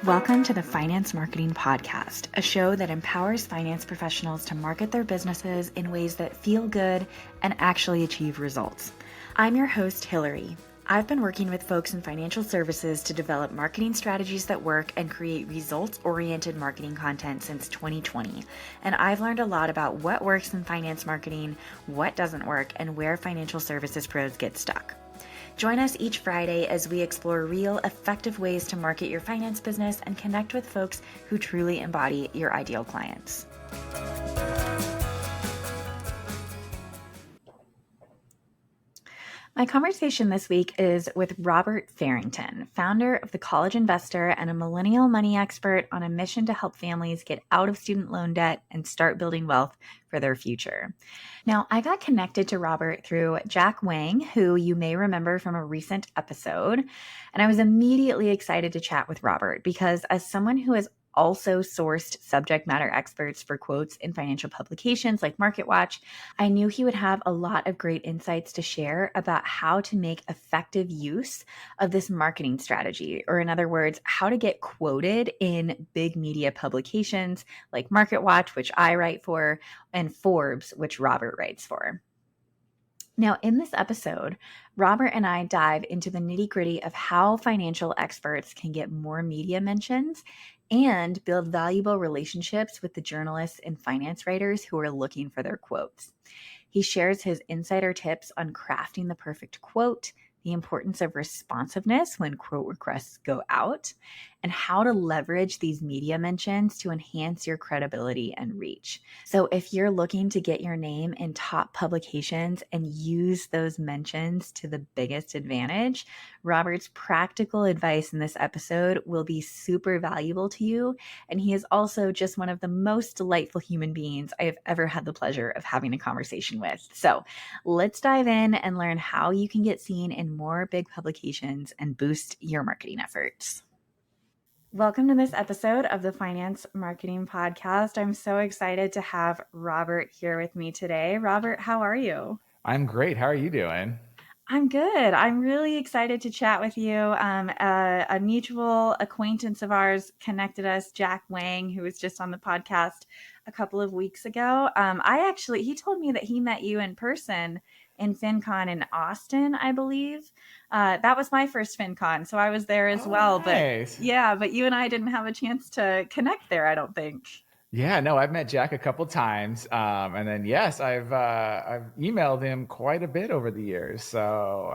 Welcome to the Finance Marketing Podcast, a show that empowers finance professionals to market their businesses in ways that feel good and actually achieve results. I'm your host, Hillary. I've been working with folks in financial services to develop marketing strategies that work and create results-oriented marketing content since 2020. And I've learned a lot about what works in finance marketing, what doesn't work, and where financial services pros get stuck. Join us each Friday as we explore real, effective ways to market your finance business and connect with folks who truly embody your ideal clients. My conversation this week is with Robert Farrington, founder of The College Investor and a millennial money expert on a mission to help families get out of student loan debt and start building wealth for their future. Now, I got connected to Robert through Jack Wang, who you may remember from a recent episode, and I was immediately excited to chat with Robert because as someone who has also sourced subject matter experts for quotes in financial publications like MarketWatch, I knew he would have a lot of great insights to share about how to make effective use of this marketing strategy, or in other words, how to get quoted in big media publications like MarketWatch, which I write for, and Forbes, which Robert writes for. Now, in this episode, Robert and I dive into the nitty-gritty of how financial experts can get more media mentions and build valuable relationships with the journalists and finance writers who are looking for their quotes. He shares his insider tips on crafting the perfect quote, the importance of responsiveness when quote requests go out, and how to leverage these media mentions to enhance your credibility and reach. So if you're looking to get your name in top publications and use those mentions to the biggest advantage, Robert's practical advice in this episode will be super valuable to you. And he is also just one of the most delightful human beings I have ever had the pleasure of having a conversation with. So let's dive in and learn how you can get seen in more big publications and boost your marketing efforts. Welcome to this episode of the Finance Marketing Podcast. I'm so excited to have Robert here with me today. Robert, how are you? I'm great. How are you doing? I'm good. I'm really excited to chat with you. A mutual acquaintance of ours connected us, Jack Wang, who was just on the podcast a couple of weeks ago. He told me that he met you in person in FinCon in Austin, I believe. That was my first FinCon, so I was there as well. Nice. But you and I didn't have a chance to connect there, I don't think. Yeah, no, I've met Jack a couple times, and then yes, I've emailed him quite a bit over the years. So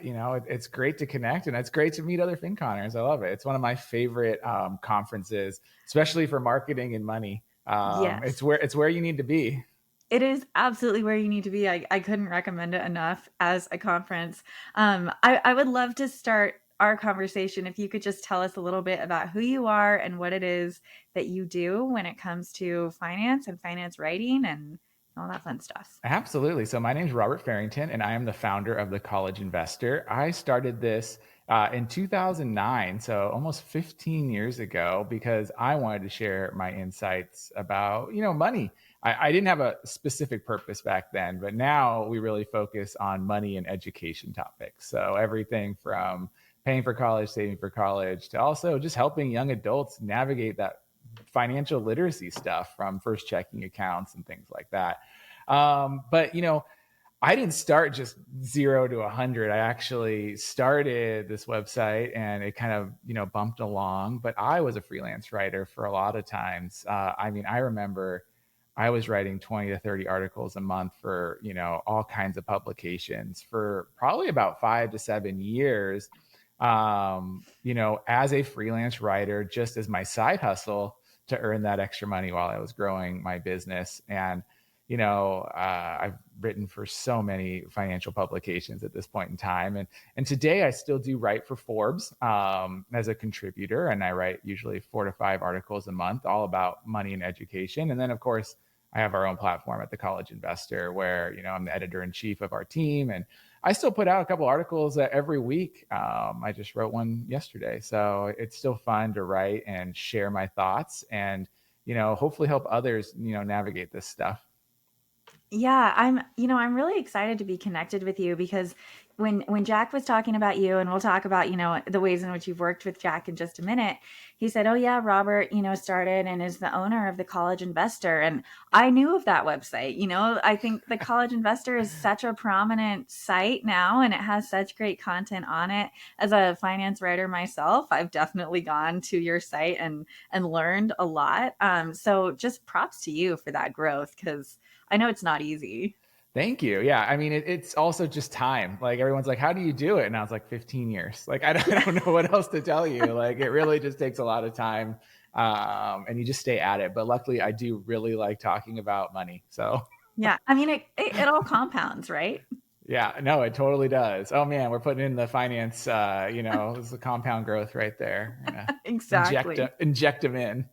it's great to connect, and it's great to meet other FinConners. I love it. It's one of my favorite conferences, especially for marketing and money. Yes. It's where you need to be. It is absolutely where you need to be. I couldn't recommend it enough as a conference. I would love to start our conversation if you could just tell us a little bit about who you are and what it is that you do when it comes to finance and finance writing and all that fun stuff. Absolutely. So my name is Robert Farrington, and I am the founder of The College Investor. I started this in 2009, so almost 15 years ago, because I wanted to share my insights about, money. I didn't have a specific purpose back then, but now we really focus on money and education topics. So everything from paying for college, saving for college, to also just helping young adults navigate that financial literacy stuff, from first checking accounts and things like that. But I didn't start just 0 to 100. I actually started this website and it kind of, bumped along, but I was a freelance writer for a lot of times. I remember I was writing 20 to 30 articles a month for, all kinds of publications for probably about 5 to 7 years. As a freelance writer, just as my side hustle to earn that extra money while I was growing my business. And, I've written for so many financial publications at this point in time. And today I still do write for Forbes as a contributor. And I write usually 4 to 5 articles a month, all about money and education. And then, of course, I have our own platform at The College Investor where, I'm the editor-in-chief of our team. And I still put out a couple articles every week. I just wrote one yesterday. So it's still fun to write and share my thoughts and, hopefully help others, navigate this stuff. Yeah, I'm really excited to be connected with you because when Jack was talking about you, and we'll talk about, the ways in which you've worked with Jack in just a minute, he said, "Oh yeah, Robert, started and is the owner of the College Investor." And I knew of that website. I think the College Investor is such a prominent site now, and it has such great content on it. As a finance writer myself, I've definitely gone to your site and learned a lot. So just props to you for that growth, because I know it's not easy. Thank you. Yeah. I mean, it's also just time. Like everyone's like, how do you do it? And I was like, 15 years. Like, I don't know what else to tell you. Like, it really just takes a lot of time. And you just stay at it. But luckily, I do really like talking about money. So, Yeah. I mean, it all compounds, right? yeah, no, it totally does. Oh, man, we're putting in the finance, it's the compound growth right there. Exactly. Inject them in.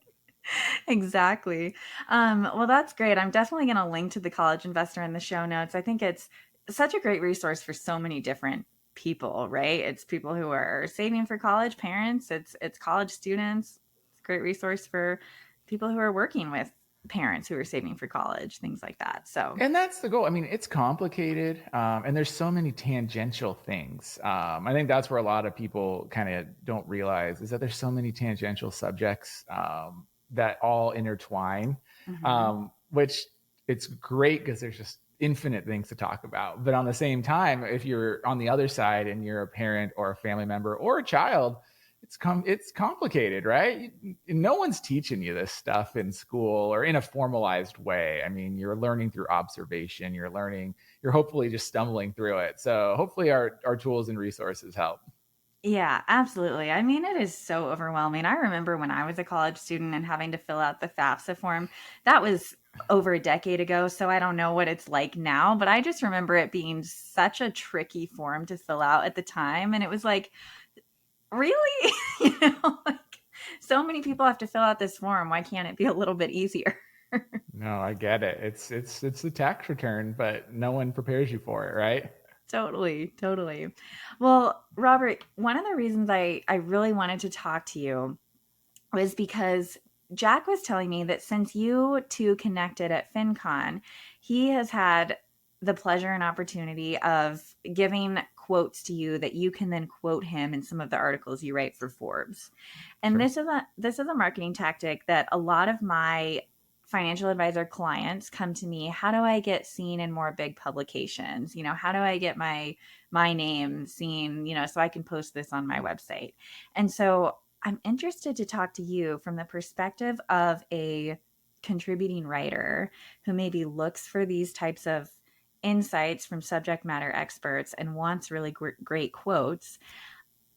Exactly. Well, that's great. I'm definitely going to link to the College Investor in the show notes. I think it's such a great resource for so many different people, right? It's people who are saving for college, parents, it's college students. It's a great resource for people who are working with parents who are saving for college, things like that. So, And that's the goal. I mean, it's complicated, and there's so many tangential things. I think that's where a lot of people kind of don't realize is that there's so many tangential subjects that all intertwine, mhm. which it's great because there's just infinite things to talk about. But on the same time, if you're on the other side and you're a parent or a family member or a child, it's complicated, right? No one's teaching you this stuff in school or in a formalized way. I mean, you're learning through observation. You're hopefully just stumbling through it. So hopefully our tools and resources help. Yeah, absolutely. I mean, it is so overwhelming. I remember when I was a college student and having to fill out the FAFSA form. That was over a decade ago, so I don't know what it's like now, but I just remember it being such a tricky form to fill out at the time. And it was like, really? Like, so many people have to fill out this form. Why can't it be a little bit easier? No, I get it. It's the tax return, but no one prepares you for it, right? Totally, totally. Well, Robert, one of the reasons I really wanted to talk to you was because Jack was telling me that since you two connected at FinCon, he has had the pleasure and opportunity of giving quotes to you that you can then quote him in some of the articles you write for Forbes. And Sure. this is a marketing tactic that a lot of my financial advisor clients come to me. How do I get seen in more big publications? How do I get my name seen, so I can post this on my website? And so I'm interested to talk to you from the perspective of a contributing writer who maybe looks for these types of insights from subject matter experts and wants really great quotes.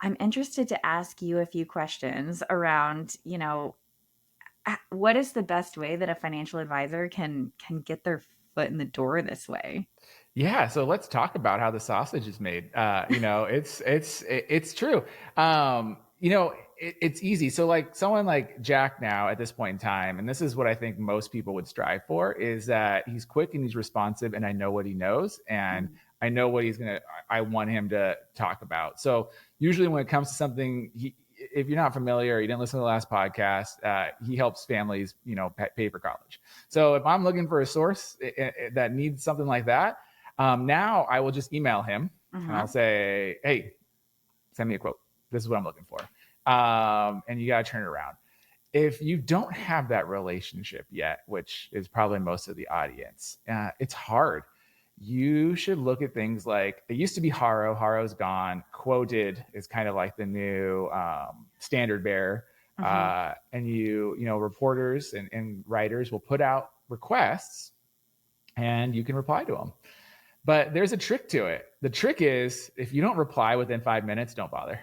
I'm interested to ask you a few questions around, what is the best way that a financial advisor can get their foot in the door this way? Yeah, so let's talk about how the sausage is made. It's true. It's easy. So like someone like Jack now at this point in time, and this is what I think most people would strive for, is that he's quick and he's responsive, and I know what he knows, and Mm. I know what I want him to talk about. So usually when it comes to something, if you're not familiar, you didn't listen to the last podcast, he helps families, pay for college. So if I'm looking for a source that needs something like that, now I will just email him and I'll Uh-huh. say, hey, send me a quote. This is what I'm looking for. And you got to turn it around. If you don't have that relationship yet, which is probably most of the audience, it's hard. You should look at things like it used to be Haro. Haro's gone. Quoted is kind of like the new standard bearer. Uh-huh. And reporters and writers will put out requests and you can reply to them. But there's a trick to it. The trick is if you don't reply within 5 minutes, don't bother.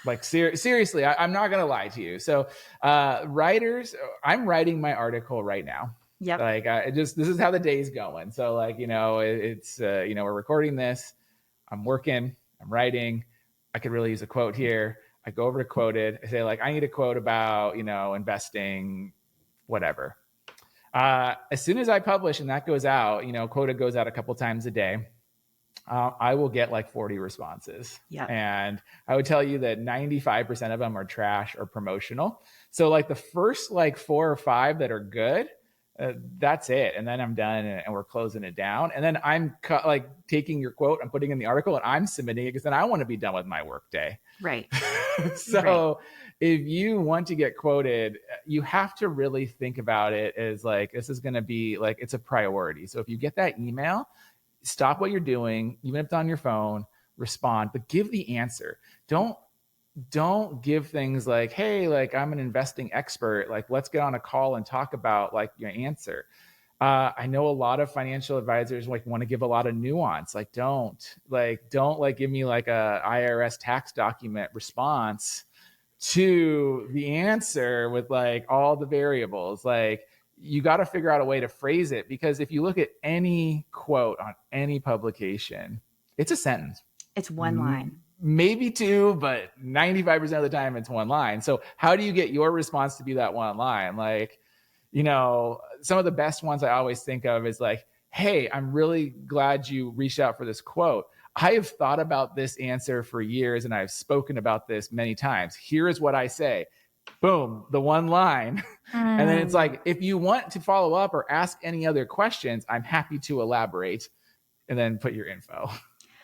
Like seriously, I'm not gonna lie to you. So, writers, I'm writing my article right now. Yep. Like, this is how the day's going. So, like, it's we're recording this. I'm working. I'm writing. I could really use a quote here. I go over to quoted. I say like, I need a quote about investing, whatever. As soon as I publish and that goes out, quota goes out a couple times a day. I will get like 40 responses. Yep. And I would tell you that 95% of them are trash or promotional. So like the first like 4 or 5 that are good, That's it. And then I'm done, and we're closing it down. And then I'm like taking your quote, I'm putting in the article, and I'm submitting it because then I want to be done with my work day. Right. Right. So if you want to get quoted, you have to really think about it as like, this is going to be like, it's a priority. So if you get that email, stop what you're doing, even if it's on your phone, respond, but give the answer. Don't give things like, hey, like I'm an investing expert, like let's get on a call and talk about like your answer. I know a lot of financial advisors like want to give a lot of nuance. Like don't give me like a IRS tax document response to the answer with like all the variables. Like you got to figure out a way to phrase it, because if you look at any quote on any publication, it's a sentence. It's one line. Maybe two, but 95% of the time it's one line. So how do you get your response to be that one line? Like, some of the best ones I always think of is like, hey, I'm really glad you reached out for this quote. I have thought about this answer for years, and I've spoken about this many times. Here is what I say. Boom, the one line. And then it's like, if you want to follow up or ask any other questions, I'm happy to elaborate, and then put your info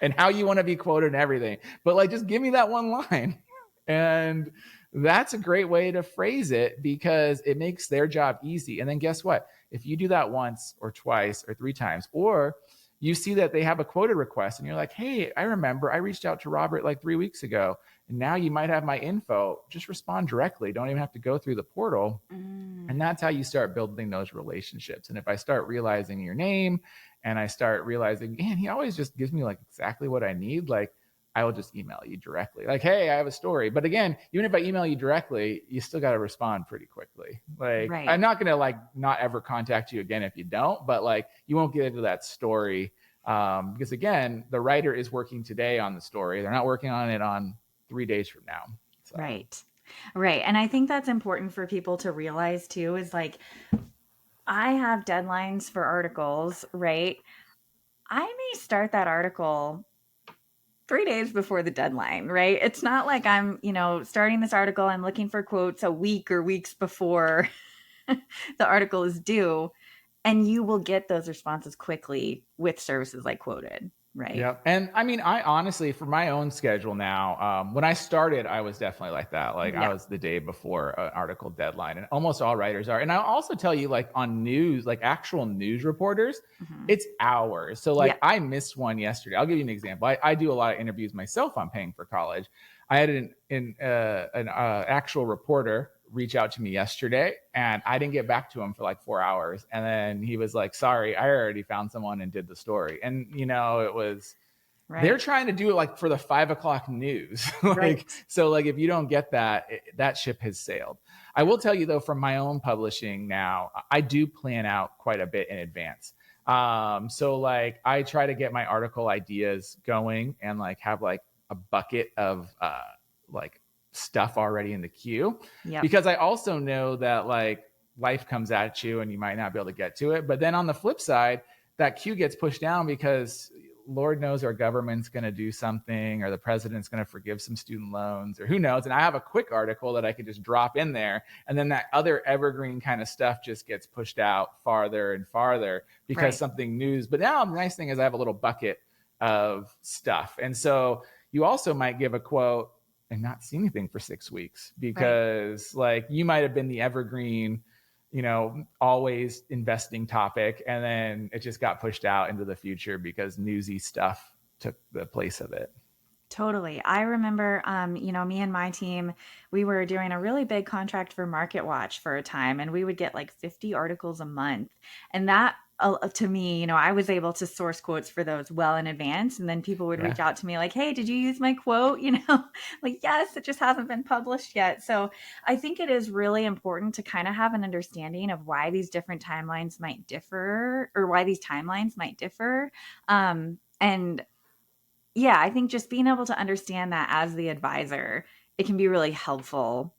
and how you want to be quoted and everything. But like, just give me that one line. And that's a great way to phrase it, because it makes their job easy. And then guess what? If you do that once or twice or three times, or you see that they have a quoted request and you're like, hey, I remember I reached out to Robert like 3 weeks ago, and now you might have my info. Just respond directly. Don't even have to go through the portal. And that's how you start building those relationships. And if I start realizing your name, and I start realizing, man, he always just gives me like exactly what I need, like I will just email you directly. Like, hey, I have a story. But again, even if I email you directly, you still got to respond pretty quickly. Like, Right. I'm not going to like not ever contact you again if you don't, but like you won't get into that story. Because again, the writer is working today on the story. They're not working on it on 3 days from now. So. Right. Right. And I think that's important for people to realize too, is like, I have deadlines for articles, right? I may start that article 3 days before the deadline, right? It's not like I'm, starting this article, I'm looking for quotes a week or weeks before the article is due. And you will get those responses quickly with services like Quoted, right? Yep. And I mean, I honestly, for my own schedule now, when I started, I was definitely like that. Like I was the day before an article deadline, and almost all writers are. And I'll also tell you, like on news, like actual news reporters, it's hours. So like I missed one yesterday. I'll give you an example. I do a lot of interviews myself. I'm paying for college. I had an actual reporter reach out to me yesterday, and I didn't get back to him for like 4 hours. And then he was like, sorry, I already found someone and did the story. And it was, they're trying to do it like for the 5 o'clock news. So like, if you don't get that, that ship has sailed. I will tell you though, from my own publishing now, I do plan out quite a bit in advance. So like I try to get my article ideas going and like have like a bucket of like stuff already in the queue, because I also know that like life comes at you and you might not be able to get to it. But then on the flip side, that queue gets pushed down because Lord knows our government's going to do something, or the president's going to forgive some student loans, or who knows. And I have a quick article that I could just drop in there, and then that other evergreen kind of stuff just gets pushed out farther and farther because something news. But now the nice thing is I have a little bucket of stuff. And so you also might give a quote and not see anything for 6 weeks, because like you might have been the evergreen, always investing topic, and then it just got pushed out into the future because newsy stuff took the place of it. Totally. I remember, me and my team, we were doing a really big contract for Market Watch for a time, and we would get like 50 articles a month. And that, to me, I was able to source quotes for those well in advance. And then people would reach out to me like, hey, did you use my quote? Like, yes, it just hasn't been published yet. So I think it is really important to kind of have an understanding of why these different timelines might differ, or why these timelines might differ. And yeah, I think just being able to understand that as the advisor, it can be really helpful,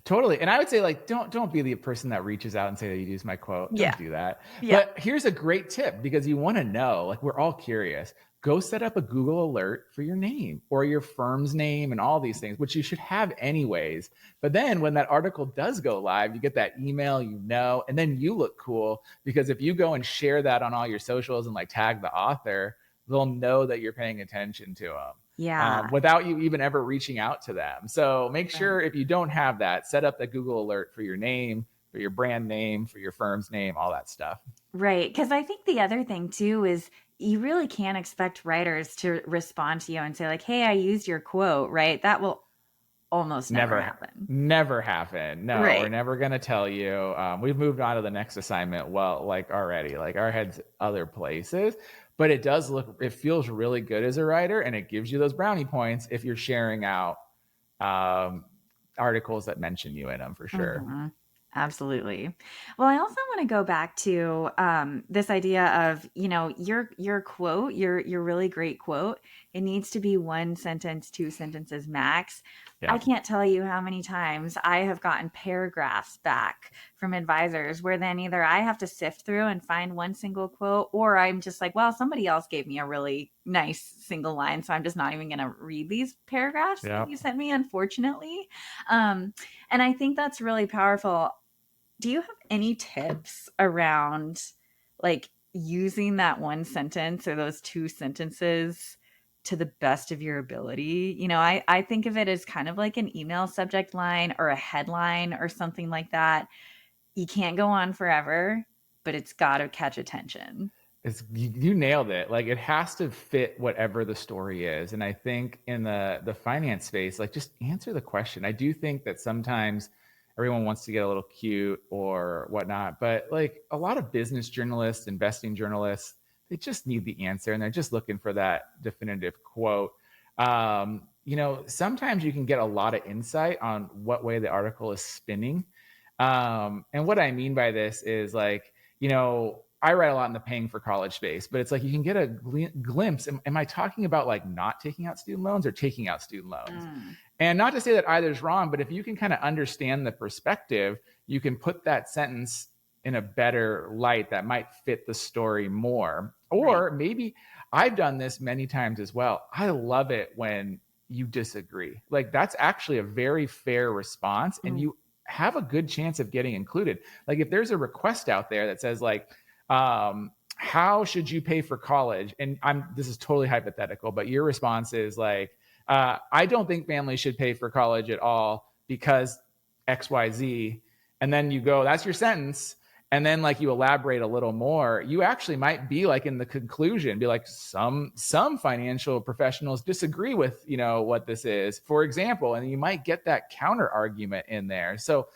Totally. And I would say like, don't be the person that reaches out and say that you use my quote. Don't do that. But here's a great tip, because you want to know, like we're all curious. go set up a Google alert for your name or your firm's name and all these things, which you should have anyways. But then when that article does go live, you get that email, and then you look cool, because if you go and share that on all your socials and like tag the author, they'll know that you're paying attention to them. Yeah. Without you even ever reaching out to them. So make sure, Right. if you don't have that, set up the Google alert for your name, for your brand name, for your firm's name, all that stuff. Right. Because I think the other thing too is you really can't expect writers to respond to you and say, like, hey, I used your quote, right? That will almost never happen. Never happen. No, we're Right. never going to tell you. We've moved on to the next assignment. Well, like already, like our head's other places, but it feels really good as a writer, and it gives you those brownie points if you're sharing out um, articles that mention you in them, for sure. Mhm. Absolutely. Well, I also want to go back to this idea of, your quote, your really great quote. It needs to be one sentence, two sentences max. I Yeah. can't tell you how many times I have gotten paragraphs back from advisors where then either I have to sift through and find one single quote, or I'm just like, well, somebody else gave me a really nice single line, so I'm just not even going to read these paragraphs that Yeah. you sent me, unfortunately. Um, and I think that's really powerful. Do you have any tips around like using that one sentence or those two sentences to the best of your ability? I think of it as kind of like an email subject line or a headline or something like that. You can't go on forever, but it's got to catch attention. You nailed it. Like, it has to fit whatever the story is. And I think in the finance space, like, just answer the question. I do think that sometimes everyone wants to get a little cute or whatnot, but like a lot of business journalists, investing journalists, they just need the answer, and they're just looking for that definitive quote. Sometimes you can get a lot of insight on what way the article is spinning. And what I mean by this is, like, I write a lot in the paying for college space, but it's like you can get a glimpse. Am I talking about like not taking out student loans or taking out student loans? Mm, And not to say that either is wrong, but if you can kind of understand the perspective, you can put that sentence in a better light that might fit the story more. right. Or maybe I've done this many times as well. I love it when you disagree. Like, that's actually a very fair response, and Mm, you have a good chance of getting included. Like, if there's a request out there that says like, how should you pay for college? And this is totally hypothetical, but your response is like, I don't think families should pay for college at all because XYZ. And then you go, that's your sentence. And then like you elaborate a little more, you actually might be like in the conclusion, be like, some financial professionals disagree with, what this is, for example, and you might get that counter argument in there. So,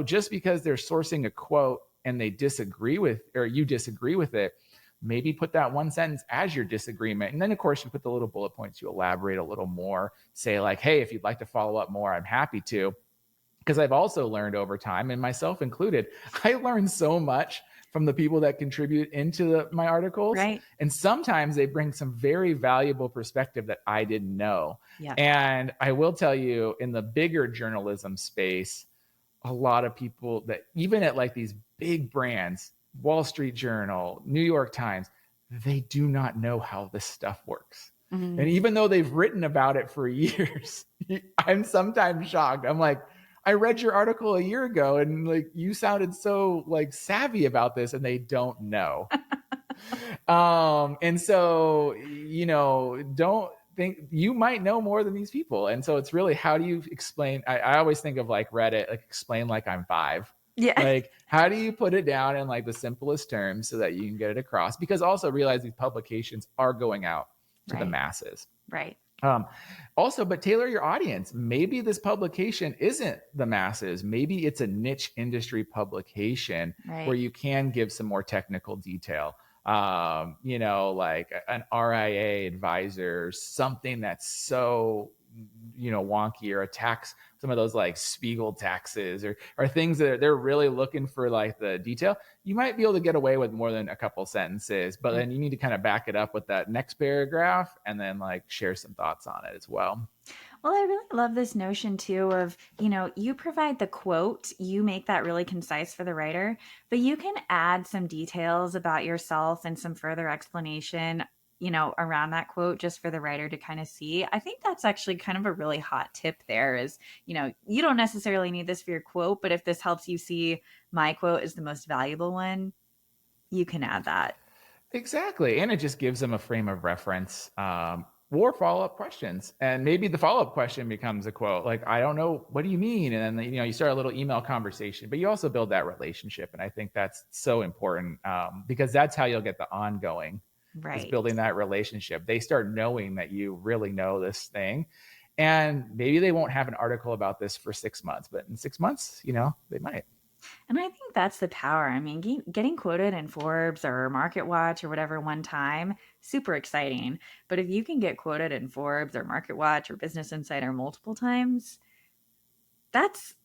just because they're sourcing a quote and they disagree with, or you disagree with it, maybe put that one sentence as your disagreement. And then, of course, you put the little bullet points, you elaborate a little more, say like, hey, if you'd like to follow up more, I'm happy to. Because I've also learned over time, and myself included, I learned so much from the people that contribute into my articles. right. And sometimes they bring some very valuable perspective that I didn't know. Yep. And I will tell you, in the bigger journalism space, a lot of people that even at like these big brands, Wall Street Journal, New York Times, they do not know how this stuff works. And Mhm. even though they've written about it for years, I'm sometimes shocked. I'm like, I read your article a year ago and like you sounded so like savvy about this, and they don't know. And so, don't think you might know more than these people. And so it's really, how do you explain? I always think of like Reddit, like explain like I'm five. Yeah. Like, how do you put it down in like the simplest terms so that you can get it across? Because also realize these publications are going out to the Right. masses. Right. Um, Also, but tailor your audience. Maybe this publication isn't the masses. Maybe it's a niche industry publication where Right. you can give some more technical detail. Like an RIA advisor, something that's so, wonky, or a tax, some of those like Spiegel taxes, or things that they're really looking for like the detail. You might be able to get away with more than a couple sentences, but then you need to kind of back it up with that next paragraph and then like share some thoughts on it as well. Well, I really love this notion too of, you provide the quote, you make that really concise for the writer, but you can add some details about yourself and some further explanation, around that quote just for the writer to kind of see. I think that's actually kind of a really hot tip there is, you don't necessarily need this for your quote, but if this helps you see my quote is the most valuable one, you can add that. Exactly. And it just gives them a frame of reference, or follow-up questions. And maybe the follow-up question becomes a quote like, I don't know, what do you mean? And then, you start a little email conversation, but you also build that relationship. And I think that's so important, because that's how you'll get the ongoing, is Right. building that relationship. They start knowing that you really know this thing. And maybe they won't have an article about this for 6 months, but in 6 months, they might. And I think that's the power. I mean, getting quoted in Forbes or Market Watch or whatever one time, super exciting. But if you can get quoted in Forbes or Market Watch or Business Insider multiple times, that's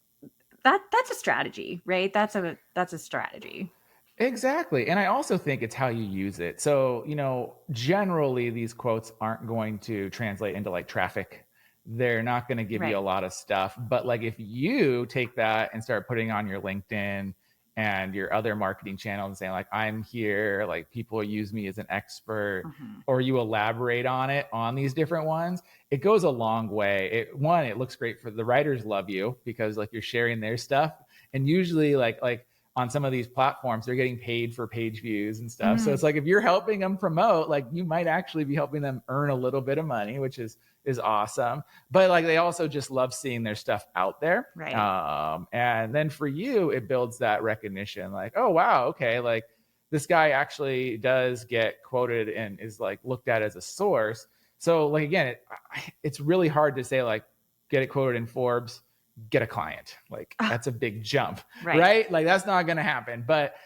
that's a strategy, right? That's a strategy. Exactly. And I also think it's how you use it. So, generally these quotes aren't going to translate into like traffic. They're not going to give you a Right. lot of stuff. But like if you take that and start putting on your LinkedIn and your other marketing channels and saying like, I'm here, like people use me as an expert, Mhm. or you elaborate on it on these different ones, it goes a long way. It looks great for the writers, love you because like you're sharing their stuff. And usually like on some of these platforms, they're getting paid for page views and stuff. So it's Mm, like if you're helping them promote, like you might actually be helping them earn a little bit of money, which is awesome. But like they also just love seeing their stuff out there. right. And then for you, it builds that recognition, like, oh wow, okay, like this guy actually does get quoted and is like looked at as a source. So like again, it's really hard to say like get it quoted in Forbes, get a client. Like Ah, that's a big jump, right. right? Like that's not going to happen. But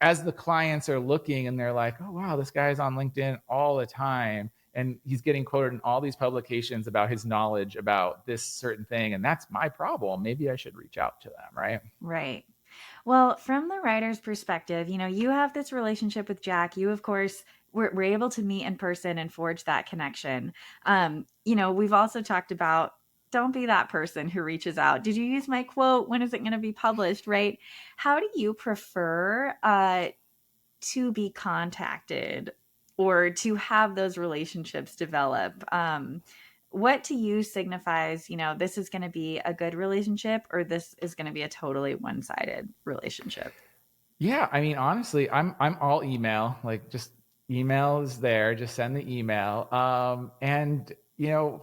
as the clients are looking and they're like, oh wow, this guy's on LinkedIn all the time and he's getting quoted in all these publications about his knowledge about this certain thing, and that's my problem. Maybe I should reach out to them, right? Right. Well, from the writer's perspective, you have this relationship with Jack. You, of course, were able to meet in person and forge that connection. We've also talked about don't be that person who reaches out. Did you use my quote? When is it going to be published? Right? How do you prefer to be contacted or to have those relationships develop? What to you signifies, this is going to be a good relationship or this is going to be a totally one-sided relationship? Yeah, I mean, honestly, I'm all email. Like, just email is there. Just send the email, and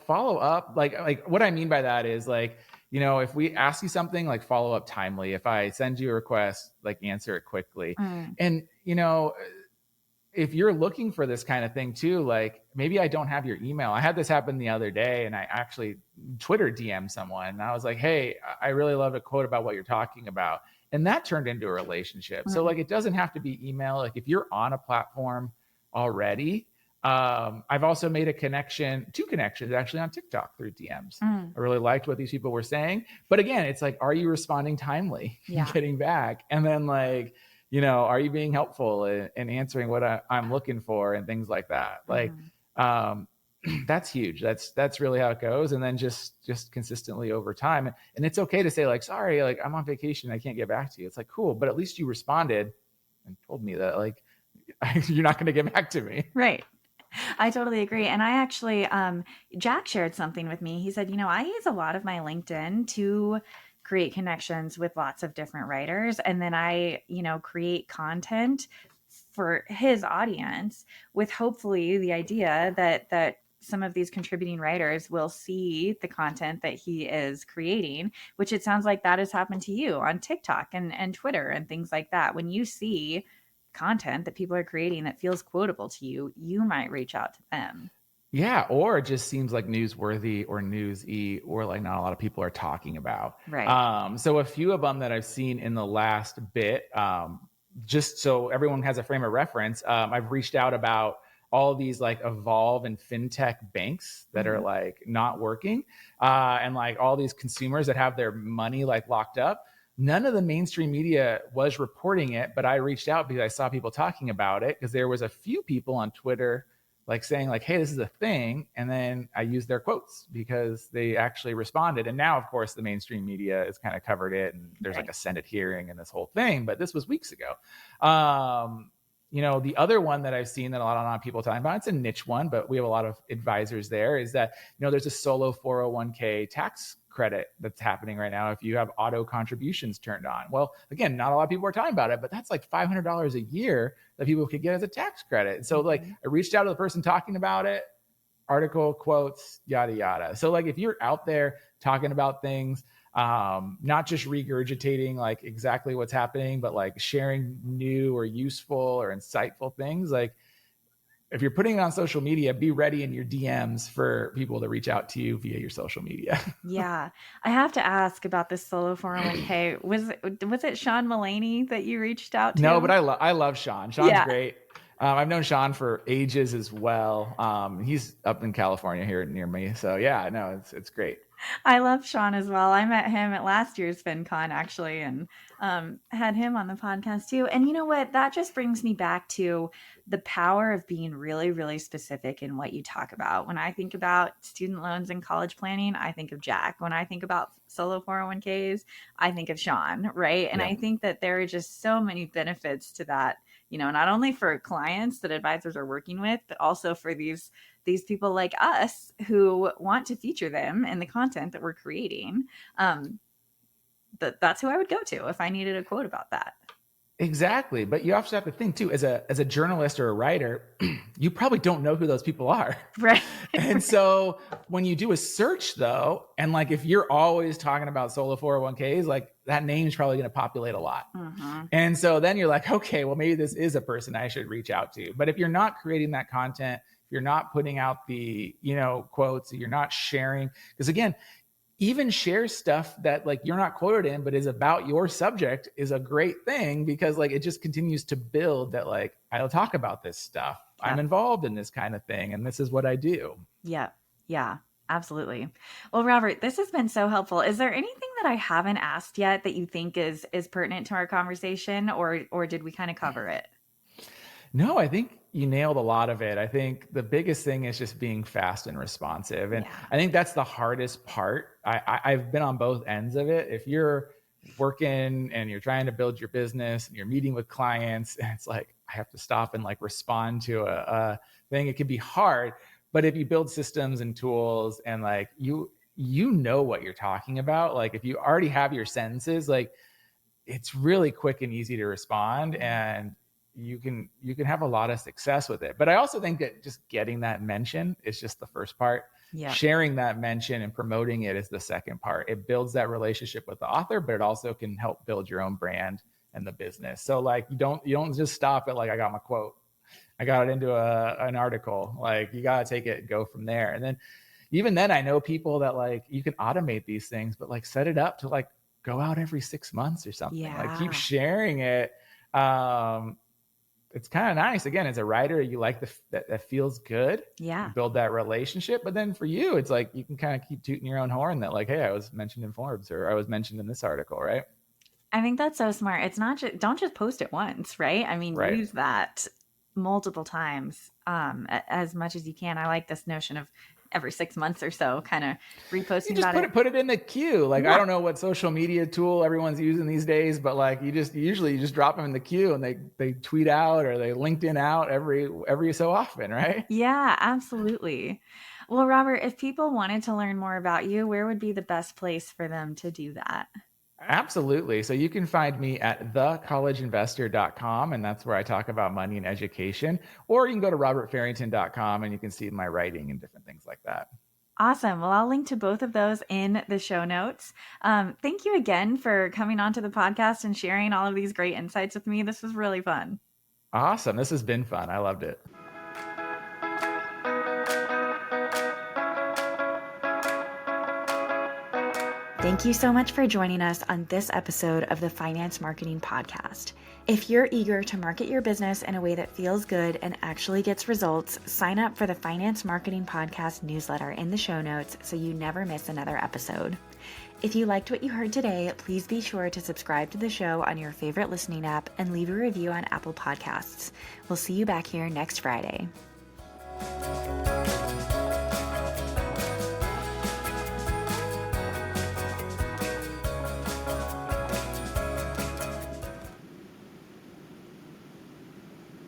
follow up. Like what I mean by that is like, if we ask you something, like follow up timely. If I send you a request, like answer it quickly, Mm, and if you're looking for this kind of thing too, like maybe I don't have your email. I had this happen the other day and I actually Twitter DM someone and I was like, hey, I really love a quote about what you're talking about. And that turned into a relationship. So mm, like it doesn't have to be email. Like if you're on a platform already, I've also made two connections actually on TikTok through DMs. mm. I really liked what these people were saying. But again, it's like, are you responding timely and Yeah. getting back? And then like, are you being helpful in answering what I'm looking for and things like that? Like, Mhm. um, that's huge. That's really how it goes. And then just consistently over time. And it's okay to say like, sorry, like I'm on vacation, I can't get back to you. It's like, cool, but at least you responded and told me that like you're not going to get back to me. Right. I totally agree. And I actually, Jack shared something with me. He said, I use a lot of my LinkedIn to create connections with lots of different writers. And then I, create content for his audience with hopefully the idea that some of these contributing writers will see the content that he is creating, which it sounds like that has happened to you on TikTok and Twitter and things like that. When you see content that people are creating that feels quotable to you, you might reach out to them. Yeah, or it just seems like newsworthy or newsy or like not a lot of people are talking about. Right. So a few of them that I've seen in the last bit, just so everyone has a frame of reference, I've reached out about all these like evolve and fintech banks that are Mhm. like not working, and like all these consumers that have their money like locked up. None of the mainstream media was reporting it, but I reached out because I saw people talking about it because there was a few people on Twitter like saying like, hey, this is a thing. And then I used their quotes because they actually responded. And now, of course, the mainstream media has kind of covered it and there's like Right. a Senate hearing and this whole thing, but this was weeks ago. Um, The other one that I've seen that a lot of people talking about, it's a niche one, but we have a lot of advisors there, is that, there's a solo 401k tax credit that's happening right now if you have auto contributions turned on. Well, again, not a lot of people are talking about it, but that's like $500 a year that people could get as a tax credit. So like I reached out to the person talking about it, article, quotes, yada, yada. So like if you're out there talking about things, not just regurgitating like exactly what's happening, but like sharing new or useful or insightful things, like if you're putting it on social media, be ready in your DMs for people to reach out to you via your social media. Yeah. I have to ask about this solo 401k. Was it Sean Mullaney that you reached out to? No, but I love Sean. Sean's great. I've known Sean for ages as well. He's up in California here near me. So yeah, no, it's great. I love Sean as well. I met him at last year's FinCon actually, and had him on the podcast too. And you know what? That just brings me back to the power of being really, really specific in what you talk about. When I think about student loans and college planning, I think of Jack. When I think about solo 401ks, I think of Sean, right? And I think that there are just so many benefits to that, not only for clients that advisors are working with, but also for these people like us who want to feature them in the content that we're creating. That's who I would go to if I needed a quote about that. Exactly. But you also have to think too, as a journalist or a writer, you probably don't know who those people are. Right. And so when you do a search though, and like if you're always talking about solo 401ks, like that name's probably going to populate a lot. And so then you're like, okay, well, maybe this is a person I should reach out to. But if you're not creating that content, if you're not putting out the, quotes, you're not sharing, because again, even share stuff that like you're not quoted in, but is about your subject is a great thing, because like it just continues to build that like, I'll talk about this stuff. Yeah. I'm involved in this kind of thing. And this is what I do. Yeah. Yeah, absolutely. Well, Robert, this has been so helpful. Is there anything that I haven't asked yet that you think is pertinent to our conversation, or did we kind of cover it? No, I think you nailed a lot of it. I think the biggest thing is just being fast and responsive. And I think that's the hardest part. I've been on both ends of it. If you're working and you're trying to build your business and you're meeting with clients and it's like, I have to stop and like respond to a thing, it can be hard. But if you build systems and tools and like, you know what you're talking about, like if you already have your sentences, like it's really quick and easy to respond, and you can have a lot of success with it. But I also think that just getting that mention is just the first part. Yeah. Sharing that mention and promoting it is the second part. It builds that relationship with the author, but it also can help build your own brand and the business. So like you don't just stop at like, I got my quote, I got it into an article. Like you got to take it and go from there. And then even then I know people that like, you can automate these things, but like set it up to like go out every 6 months or something. Yeah. Like keep sharing it. It's kind of nice. Again, as a writer, you like that feels good. Yeah. You build that relationship. But then for you, it's like you can kind of keep tooting your own horn that like, hey, I was mentioned in Forbes, or I was mentioned in this article, right? I think that's so smart. It's not just, don't just post it once, right? I mean, use that multiple times, as much as you can. I like this notion of every 6 months or so, kind of reposting about it. Put it in the queue. Like, I don't know what social media tool everyone's using these days, but like usually you just drop them in the queue and they tweet out or they LinkedIn out every so often, right? Yeah, absolutely. Well, Robert, if people wanted to learn more about you, where would be the best place for them to do that? Absolutely. So you can find me at thecollegeinvestor.com, and that's where I talk about money and education. Or you can go to robertfarrington.com and you can see my writing and different things like that. Awesome. Well, I'll link to both of those in the show notes. Thank you again for coming onto the podcast and sharing all of these great insights with me. This was really fun. Awesome. This has been fun. I loved it. Thank you so much for joining us on this episode of the Finance Marketing Podcast. If you're eager to market your business in a way that feels good and actually gets results, sign up for the Finance Marketing Podcast newsletter in the show notes so you never miss another episode. If you liked what you heard today, please be sure to subscribe to the show on your favorite listening app and leave a review on Apple Podcasts. We'll see you back here next Friday.